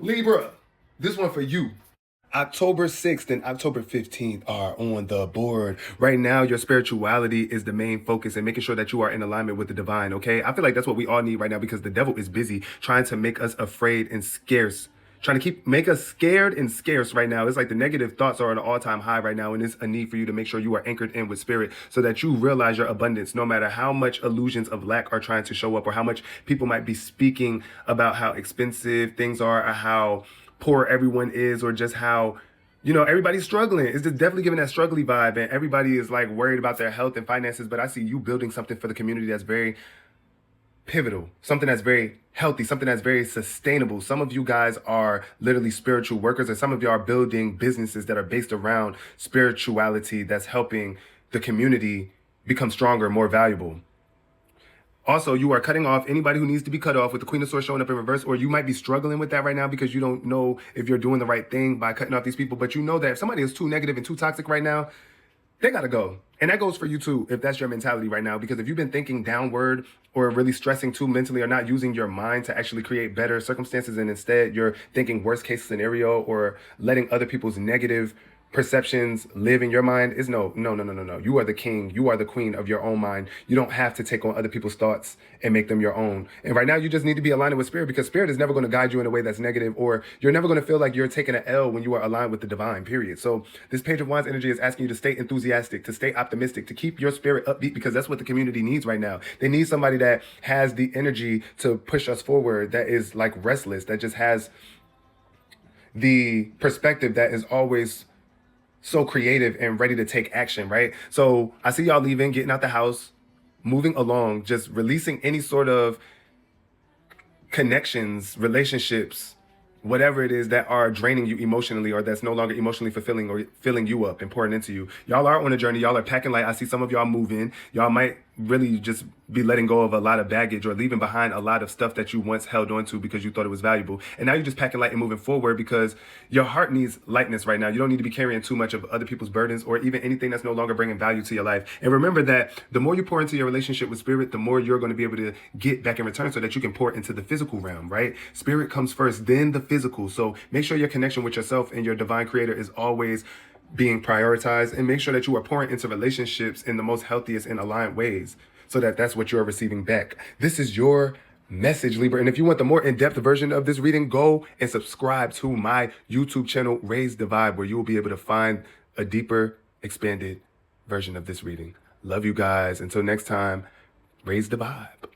Libra, this one for you. October 6th and October 15th are on the board. Right now, your spirituality is the main focus and making sure that you are in alignment with the divine, okay? I feel like that's what we all need right now because the devil is busy trying to make us afraid and scarce. Trying to make us scared and scarce right now. It's like the negative thoughts are at an all-time high right now, and it's a need for you to make sure you are anchored in with spirit so that you realize your abundance, no matter how much illusions of lack are trying to show up or how much people might be speaking about how expensive things are or how poor everyone is or just how everybody's struggling. It's just definitely giving that struggly vibe, and everybody is like worried about their health and finances. But I see you building something for the community that's very pivotal, something that's very healthy, something that's very sustainable. Some of you guys are literally spiritual workers, and some of you are building businesses that are based around spirituality that's helping the community become stronger, more valuable. Also, you are cutting off anybody who needs to be cut off with the Queen of Swords showing up in reverse, or you might be struggling with that right now because you don't know if you're doing the right thing by cutting off these people. But you know that if somebody is too negative and too toxic right now, they gotta go. And that goes for you too, if that's your mentality right now. Because if you've been thinking downward or really stressing too mentally or not using your mind to actually create better circumstances, and instead you're thinking worst case scenario or letting other people's negative perceptions live in your mind, is no. You are the king. You are the queen of your own mind. You don't have to take on other people's thoughts and make them your own. And right now you just need to be aligned with spirit, because spirit is never going to guide you in a way that's negative, or you're never going to feel like you're taking an L when you are aligned with the divine, period. So this Page of Wands energy is asking you to stay enthusiastic, to stay optimistic, to keep your spirit upbeat, because that's what the community needs right now. They need somebody that has the energy to push us forward, that is like restless, that just has the perspective that is always so creative and ready to take action, right? So I see y'all leaving, getting out the house, moving along, just releasing any sort of connections, relationships, whatever it is that are draining you emotionally or that's no longer emotionally fulfilling or filling you up and pouring into you. Y'all are on a journey. Y'all are packing light. I see some of y'all moving. Y'all might really just be letting go of a lot of baggage or leaving behind a lot of stuff that you once held on to because you thought it was valuable. And now you're just packing light and moving forward because your heart needs lightness right now. You don't need to be carrying too much of other people's burdens or even anything that's no longer bringing value to your life. And remember that the more you pour into your relationship with spirit, the more you're going to be able to get back in return so that you can pour into the physical realm, right? Spirit comes first, then the physical. So make sure your connection with yourself and your divine creator is always being prioritized, and make sure that you are pouring into relationships in the most healthiest and aligned ways so that that's what you're receiving back. This is your message, Libra. And if you want the more in-depth version of this reading, go and subscribe to my YouTube channel, Raise the Vibe, where you will be able to find a deeper, expanded version of this reading. Love you guys. Until next time, raise the vibe.